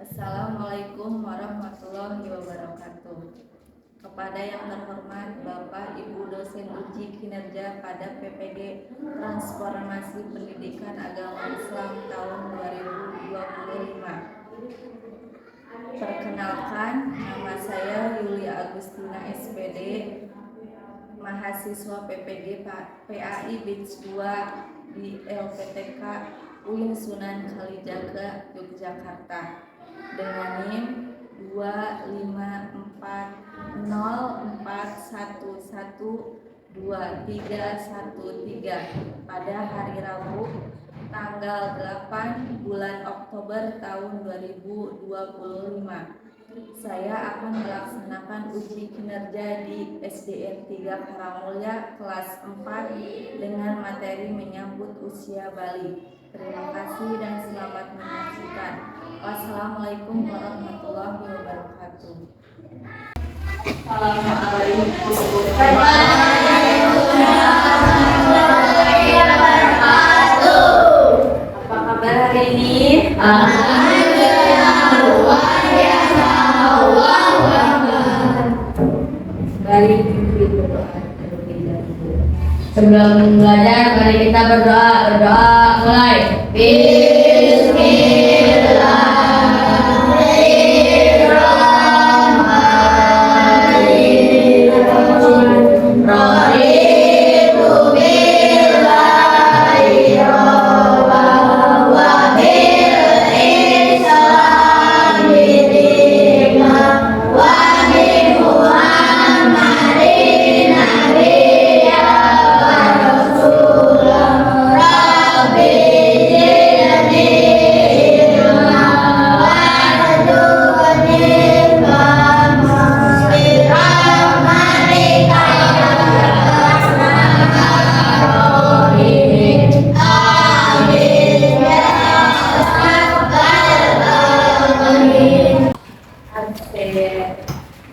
Assalamualaikum warahmatullahi wabarakatuh. Kepada yang terhormat Bapak Ibu dosen uji kinerja pada PPG Transformasi Pendidikan Agama Islam tahun 2025. Perkenalkan, nama saya Yulia Agustina SPD, mahasiswa PPG PAI Batch 2 di LPTK UIN Sunan Kalijaga, Yogyakarta, dengan NIM 25404112313 pada hari Rabu tanggal 8 bulan Oktober tahun 2025. Saya akan melaksanakan uji kinerja di SDN 3 Karangmulya kelas 4 dengan materi menyambut usia Bali. Terima kasih dan selamat menyaksikan. Wassalamualaikum warahmatullahi wabarakatuh. Assalamualaikum warahmatullahi wabarakatuh. Apa kabar hari ini? Baik, sebelum belajar, mari kita berdoa. Mulai.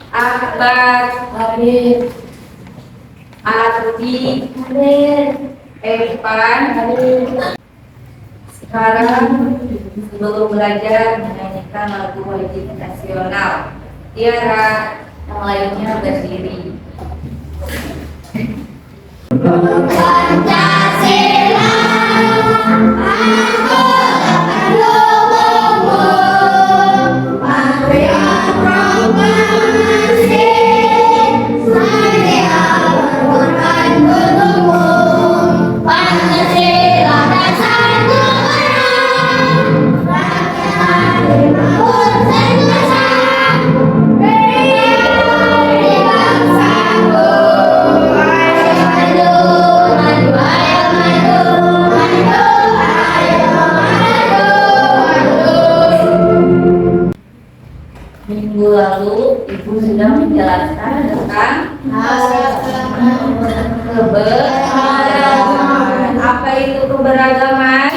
Akbar, Arti, Evan. Sekarang sebelum belajar menyanyikan lagu wajib nasional. Tiara, yang lainnya berdiri. Pancasila, Minggu lalu Ibu sudah menjelaskan tentang keberagaman. Apa itu keberagaman?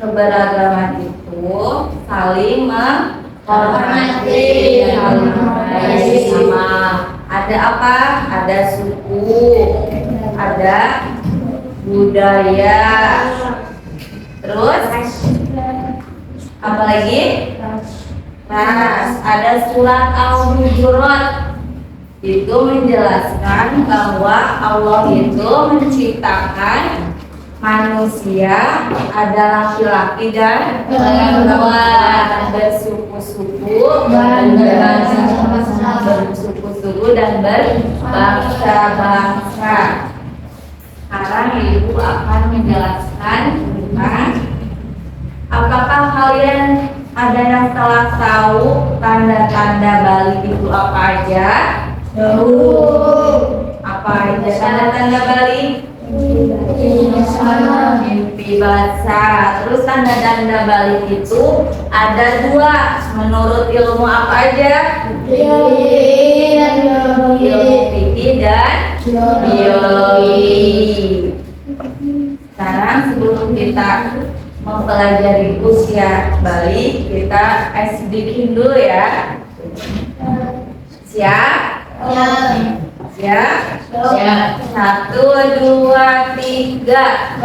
Keberagaman itu saling menghormati, saling menghargai sama. Ada apa? Ada suku, ada budaya. Terus apa lagi? Ras. Ada surat Al-Hujurat, itu menjelaskan bahwa Allah itu menciptakan manusia ada laki-laki dan perempuan, bersuku-suku dan berbangsa-bangsa. Sekarang Ibu akan menjelaskan tentang apakah kalian ada yang telah tahu tanda-tanda Bali itu apa aja? Apa aja tanda-tanda Bali? Mimpi basah. Terus tanda-tanda Bali itu ada dua. Menurut ilmu apa aja? Ilmu fikih dan biologi. Sekarang sebelum kita mempelajari usia Bali, kita bikin dulu ya. Siap? Siap? Siap. 1, 2, 3.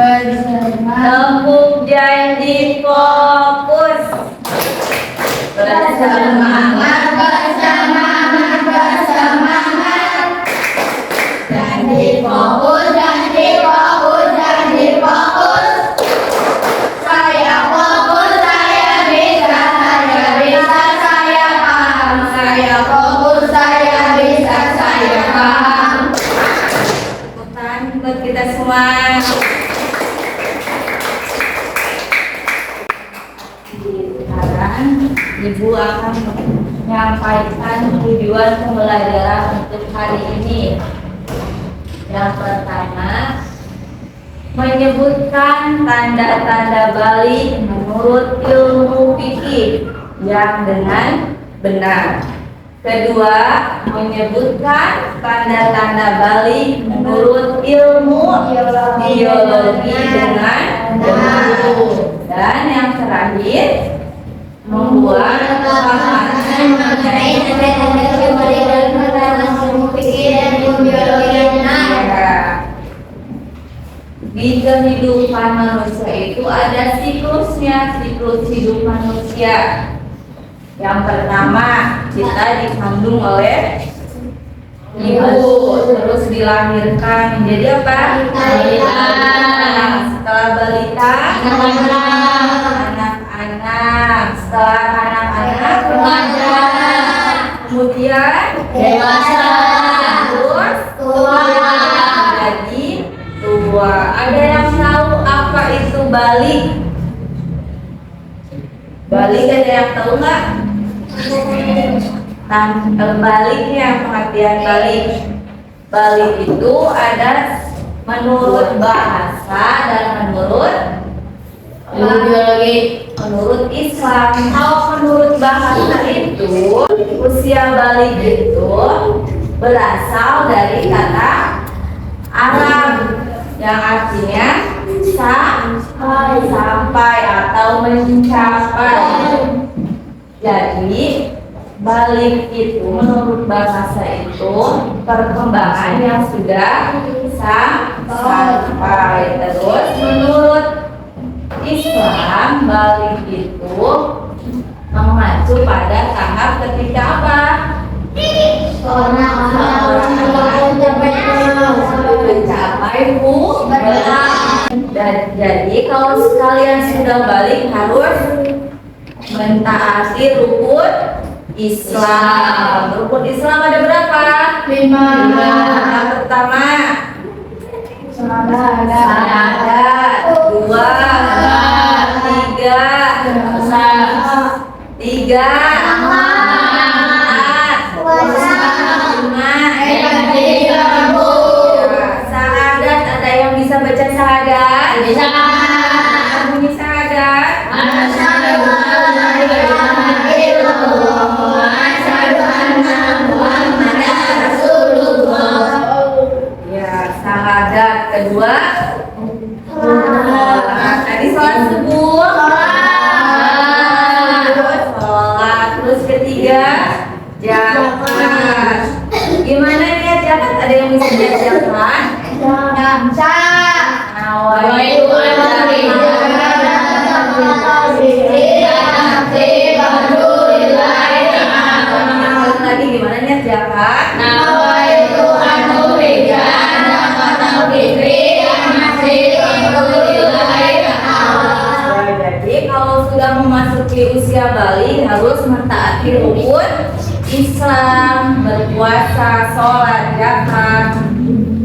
Tepuk janji, fokus. bersemangat, bersemangat. Janji fokus, janji fokus, janji fokus. Saya fokus, saya bisa, saya paham. Saya fokus, saya bisa, saya paham. Bukan buat kita semua. Sekarang Ibu akan menyampaikan tujuan pembelajaran untuk hari ini. Yang pertama, menyebutkan tanda-tanda balik menurut ilmu fikih yang dengan benar. Kedua, menyebutkan tanda-tanda balik menurut ilmu biologi dengan benar. Dan yang terakhir, membuat pemahaman mengenai tanda-tanda balik dalam ilmu fikih dan ilmu biologi yang benar. Di kehidupan manusia itu ada siklusnya, siklus hidup manusia. Yang pertama, kita dikandung oleh ibu, terus dilahirkan menjadi apa? Balita. Setelah balita, anak-anak. Setelah anak-anak, Remaja. kemudian Dewasa. terus Tua. jadi tua. Ada yang tahu apa itu balik? Balik ada yang tahu nggak? Baliknya, pengertian balik. Balik itu ada menurut bahasa dan menurut Ilmu biologi. menurut Islam. Kalau menurut bahasa itu usia balik itu berasal dari kata Arab yang artinya sampai atau mencapai. Jadi balik itu menurut bahasa itu perkembangan yang sudah sampai. Terus menurut Islam balik itu mengacu pada tahap ketika apa? Mencapai dan jadi kalau sekalian sudah balik harus mentaati rukun Islam. Rukun Islam ada berapa? 5. Yang pertama syahadat, 2, 3, syahadat. Ada yang bisa baca syahadat? Bisa. Bunyi syahadat. Ya, syahadat. Kedua, tadi sholat subuh. Sholat. Terus ketiga, zakat. Gimana niat zakat? Ada yang bisa niat zakat? Nawaitu an Tadi gimana niat zakat? Jadi kalau sudah memasuki usia balik harus mentaati rukun Islam, berpuasa, sholat, zakat,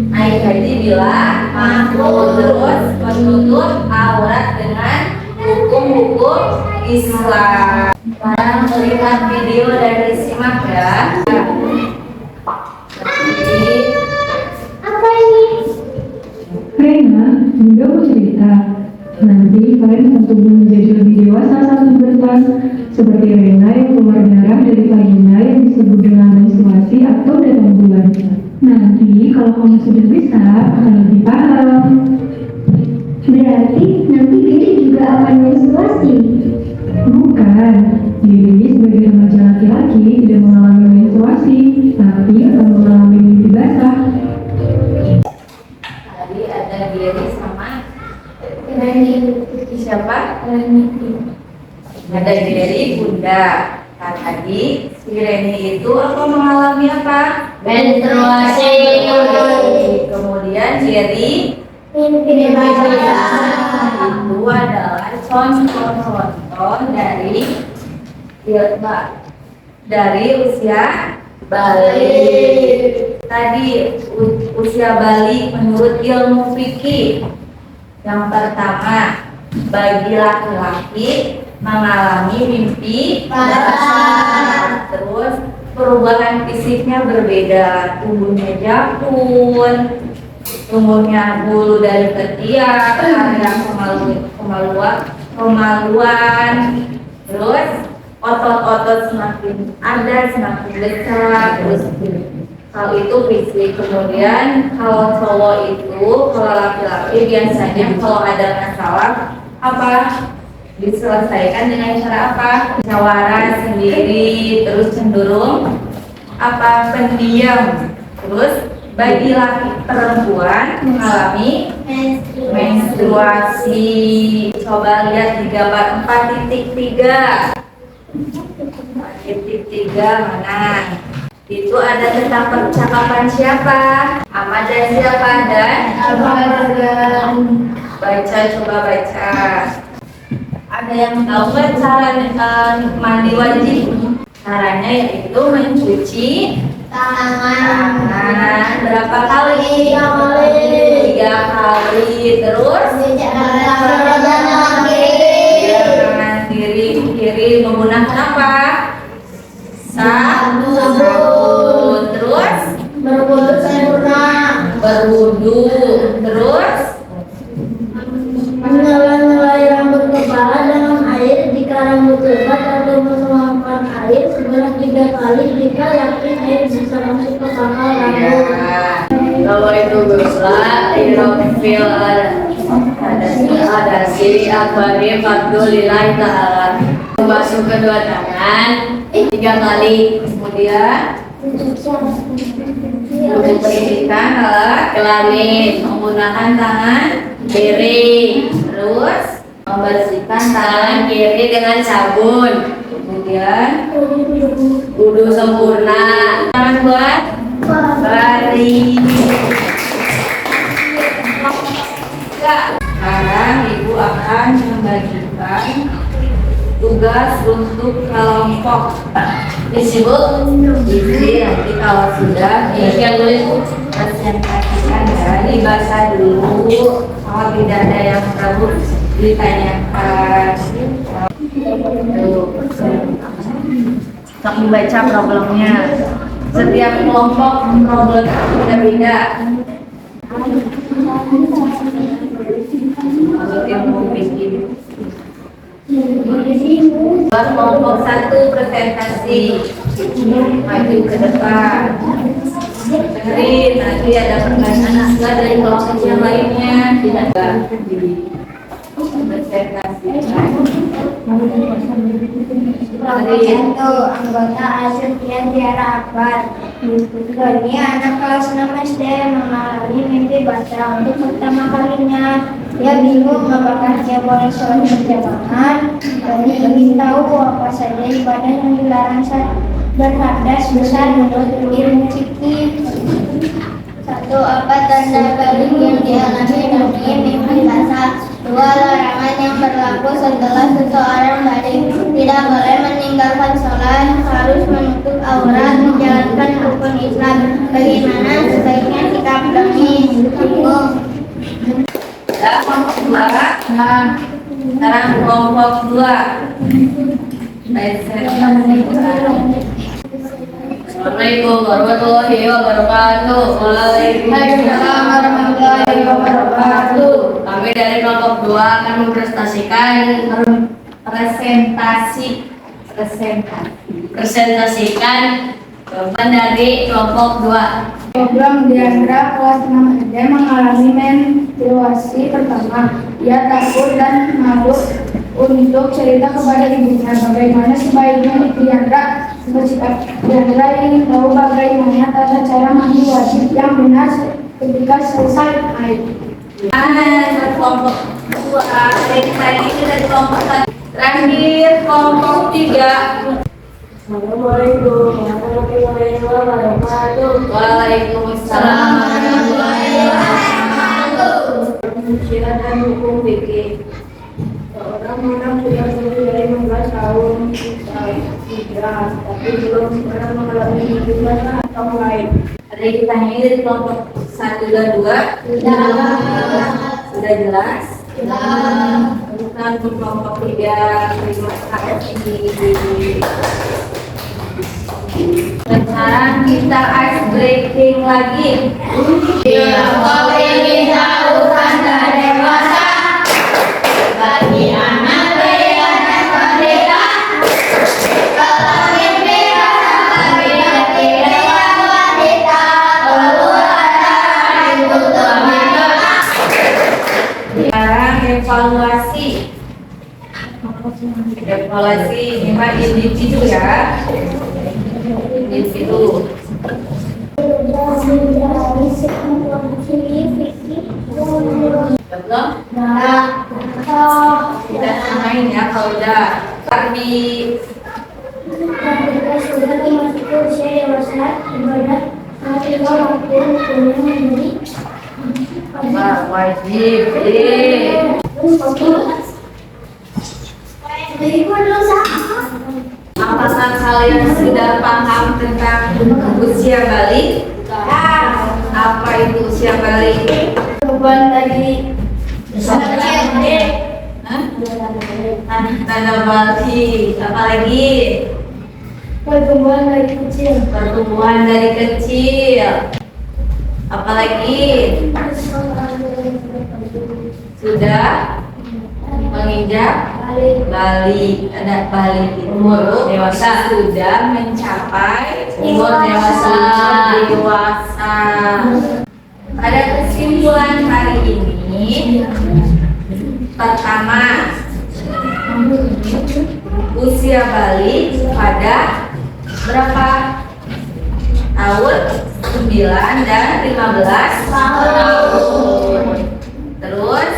naik haji bila mampu, terus menutup aurat dengan hukum-hukum Islam. Sekarang melihat video dan disimak ya. Jadi, Rena, Bunda mau cerita. Nanti kalian akan tumbuh menjadi lebih dewasa saat berkelas, seperti Rena yang keluar darah dari vagina yang disebut dengan menstruasi atau datang bulan. Nanti kalau kamu sudah besar akan lebih paham. Berarti nanti Diri juga akan menstruasi. Bukan, Diri sebagai remaja laki-laki tidak mengalami menstruasi, tapi akan mengalami mimpi basah. tadi ada Giri sama Reni, siapa? Reni, Ada Giri, Bunda. Nah, tadi si Reni itu mengalami apa? Menstruasi. Kemudian Jerry Ini itu adalah contoh-contoh dari usia balik. Tadi usia balik menurut ilmu fikih yang pertama, bagi laki-laki mengalami mimpi basah. Terus perubahan fisiknya berbeda, tubuhnya jakun, tumbuhnya bulu dari ketiak, ada kemaluan, terus otot-otot semakin ada, semakin besar, terus hal itu fisik. Kemudian kalau cowok itu, kalau laki-laki biasanya kalau ada masalah apa diselesaikan dengan cara apa? Musyawarah sendiri, terus cenderung apa? Pendiam. Terus bagi laki perempuan mengalami menstruasi. Coba lihat di gambar 4.3. 4.3 mana? Itu ada tentang percakapan siapa? Ahmad dan siapa? Dan baca, coba baca. Ada yang tahu nggak cara mandi wajib? Caranya yaitu mencuci tangan berapa kali? 3 kali. Terus kanan kiri menggunakan apa? Sabun. Terus berwudu. Terus mengelai rambut kepala dengan air jika rambut lebat atau menuangkan air sebanyak 3 kali jika yakin air bisa masuk ke pangkal rambut. Kalau itu gusla, irofil ada si akbari fadlillahi ta'ala. Basuh kedua tangan 3 kali, kemudian membersihkan alat kelamin menggunakan tangan kiri, terus membersihkan tangan kiri dengan sabun, kemudian wudu sempurna. jangan buat bari. Sekarang ibu akan membagikan tugas untuk kelompok. Disebut Jadi nanti kalau sudah yang tulis presentasikan ya, dibaca dulu. Kalau tidak ada yang perlu ditanyakan, kami baca problemnya. Setiap kelompok problemnya berbeda. Untuk ilmu fikih. Buat kelompok 1 presentasi, maju ke depan. Dengerin, nanti ada pertanyaan juga dari kelompok yang lainnya. Tidak di presentasi. Kelompok 1 anggota Asean Tiara Akbar. Doni anak kelas 6 SD mengalami mimpi basah untuk pertama kalinya. Dia bingung apakah dia boleh sholat berjamaah. Doni ingin tahu apa saja ibadah yang dilarang berhadas besar menurut ilmu fikih. 1. Apa tanda balik yang dialami Doni mimpi basah? 2. Larangan yang berlaku setelah seseorang balik. Tidak boleh meninggalkan sholat, harus menutup aurat, menjalankan rukun Islam. Bagaimana sebaiknya sikap Doni? Bingung. Ya, kelompok 2. Sekarang kelompok 2. Assalamualaikum warahmatullahi wabarakatuh. Waalaikumsalam warahmatullahi wabarakatuh. Kami dari kelompok 2 akan presentasikan jawaban dari kelompok 2. Program Diandra kelas 6 SD mengalami menstruasi pertama. Ia takut dan malu untuk cerita kepada ibunya. Bagaimana sebaiknya Diandra bersikap? Diandra ingin tahu bagaimana tata cara mandi wajib yang benar ketika selesai haid. Kelompok 2. Tadi itu dari kelompok 1. Terakhir kelompok 3. Assalamualaikum warahmatullahi wabarakatuh. Waalaikumsalam warahmatullahi wabarakatuh. Silakan hukum fikih. Seorang anak sudah berusia 15 tahun hijrah, tapi belum pernah mengalami hubungan atau lain. Ada yang ditanya dari kelompok 1 dan 2? Sudah jelas? Bukan kelompok 3 ini. Sekarang kita ice breaking lagi. Kau ingin tahu tanda dewasa bagi anak berianak merdeka. Kalau mimpi rasa bagi lewat wanita keluar dari tutup mata. Sekarang evaluasi. Evaluasi ini mah individu ya. Individu. Belum? Kita samain ya kalau udah di Ketika sudah memasuki usia dewasa, ibadah ketika waktu hukumnya menjadi wajib. Apakah kalian sudah paham tentang usia balik? Apa itu usia balik? beban tadi. Hah? Tanda balik. Apa lagi? Pertumbuhan dari kecil. Pertumbuhan dari kecil. Apalagi sudah menginjak balik. Ada balik itu umur dewasa, sudah mencapai umur dewasa. Pada kesimpulan hari ini, pertama, usia balik pada berapa tahun? 9 dan 15 tahun. Terus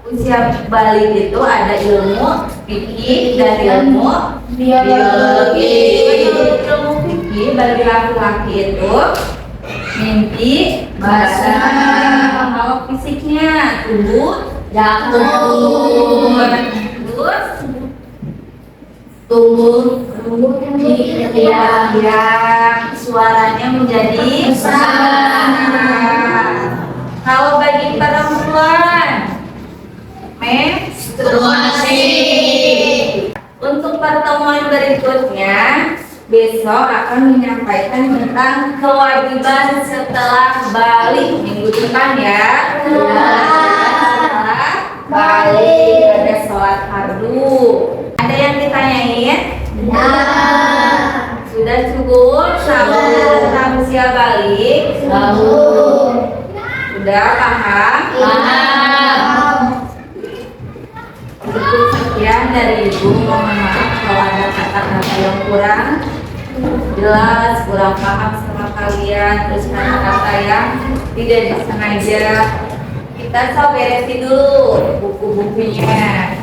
usia balik itu ada ilmu fikih dan ilmu biologi. Ilmu fikih bagi laki-laki itu mimpi, basah. Kalau fisiknya tubuh, jatuh. Terus tumbuh yang suaranya menjadi besar. Kalau bagi perempuan, menstruasi. Untuk pertemuan berikutnya, besok akan menyampaikan tentang kewajiban setelah balik minggu depan ya. Setelah balik ada sholat fardu. Ada yang ditanyain? Sudah cukup tahu tentang usia balik? Sudah paham? Cukup sekian dari Ibu. Mohon maaf kalau ada kata-kata yang kurang jelas, kurang paham sama kalian, terus kata-kata yang tidak disengaja. Kita coba beresin dulu buku-bukunya.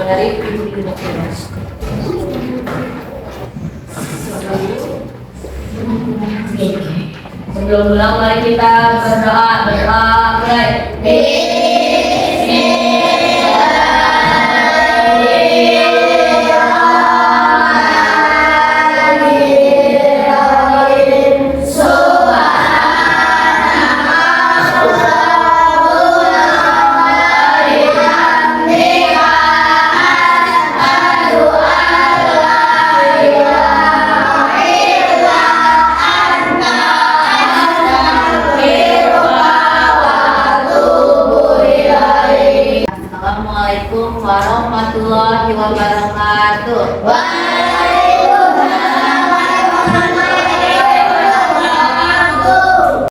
Dari ibu-ibu sebelum pulang mari kita berdoa mulai. Assalamualaikum warahmatullahi wabarakatuh. Waalaikumsalam warahmatullahi wabarakatuh.